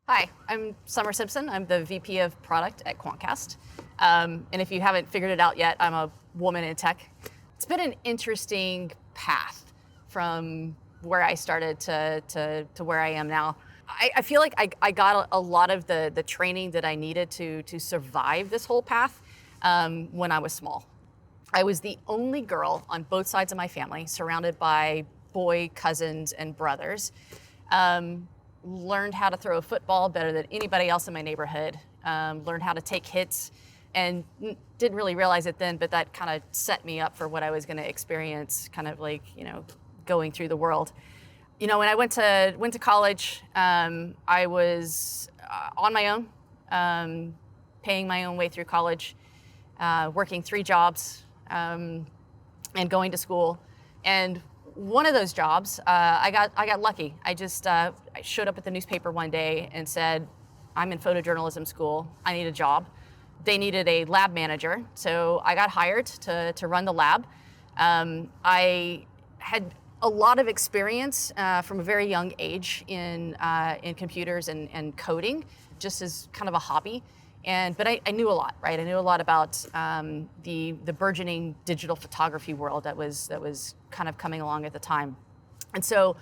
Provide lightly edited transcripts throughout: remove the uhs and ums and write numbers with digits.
Hi, I'm Summer Simpson. I'm the VP of Product at Quantcast. And if you haven't figured it out yet, I'm a woman in tech. It's been an interesting path from where I started to where I am now. I feel like I got a lot of the training that I needed to survive this whole path when I was small. I was the only girl on both sides of my family, surrounded by boy cousins and brothers. Learned how to throw a football better than anybody else in my neighborhood, learned how to take hits, and didn't really realize it then, but that kind of set me up for what I was going to experience, kind of like, going through the world. When I went to college, I was on my own, paying my own way through college, working 3 jobs, and going to school. And one of those jobs, I got lucky. I showed up at the newspaper one day and said, I'm in photojournalism school. I need a job. They needed a lab manager, so I got hired to run the lab. I had a lot of experience from a very young age in computers and coding, just as kind of a hobby. But I knew a lot, right? I knew a lot about the burgeoning digital photography world that was kind of coming along at the time. And so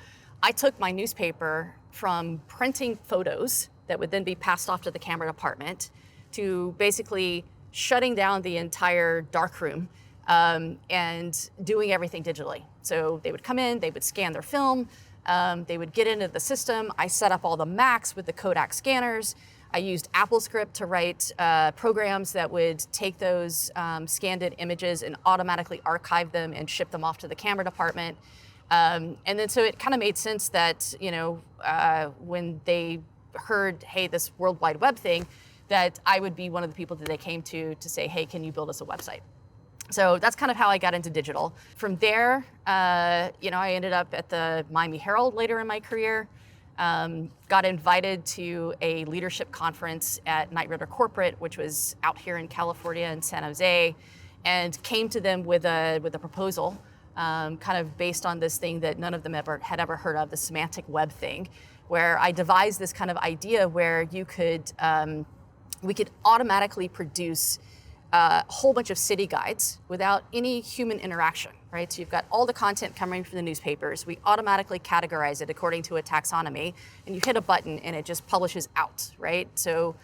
I took my newspaper from printing photos that would then be passed off to the camera department to basically shutting down the entire darkroom and doing everything digitally. So they would come in, they would scan their film, they would get into the system. I set up all the Macs with the Kodak scanners. I used AppleScript to write programs that would take those scanned in images and automatically archive them and ship them off to the camera department. And then so it kind of made sense that, when they heard, hey, this World Wide Web thing, that I would be one of the people that they came to say, hey, can you build us a website? So that's kind of how I got into digital. From there, I ended up at the Miami Herald later in my career. Got invited to a leadership conference at Knight Ridder Corporate, which was out here in California in San Jose, and came to them with a proposal, kind of based on this thing that none of them had ever heard of, the semantic web thing, where I devised this kind of idea where we could automatically produce a whole bunch of city guides without any human interaction, right? So you've got all the content coming from the newspapers. We automatically categorize it according to a taxonomy, and you hit a button and it just publishes out, right? So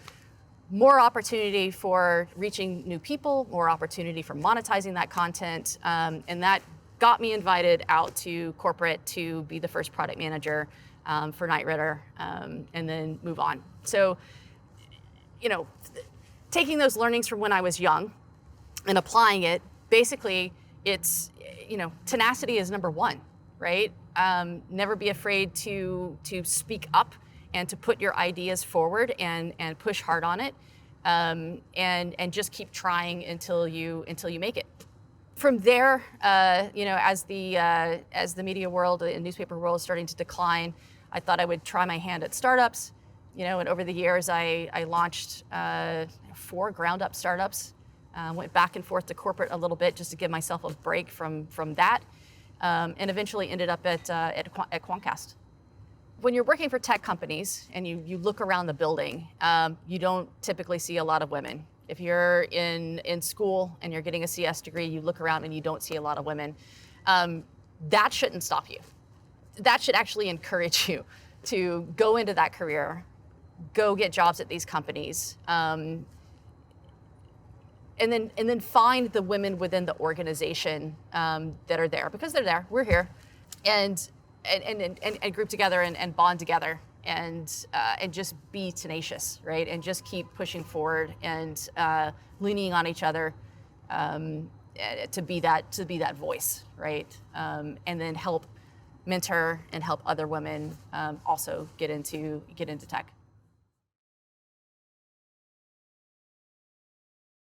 more opportunity for reaching new people, more opportunity for monetizing that content, and that got me invited out to corporate to be the first product manager for Knight Ridder, and then move on. So, taking those learnings from when I was young and applying it, basically it's, tenacity is number one, right? Never be afraid to speak up and to put your ideas forward and push hard on it, and just keep trying until you make it. From there, as the media world and newspaper world is starting to decline, I thought I would try my hand at startups. And over the years, I launched 4 ground-up startups, went back and forth to corporate a little bit just to give myself a break from that, and eventually ended up at Quantcast. When you're working for tech companies and you look around the building, you don't typically see a lot of women. If you're in school and you're getting a CS degree, you look around and you don't see a lot of women. That shouldn't stop you. That should actually encourage you to go into that career, go get jobs at these companies, and then find the women within the organization that are there, because they're there. We're here, and group together and bond together, and just be tenacious, right? And just keep pushing forward and leaning on each other to be that voice, right? And then help mentor and help other women also get into tech.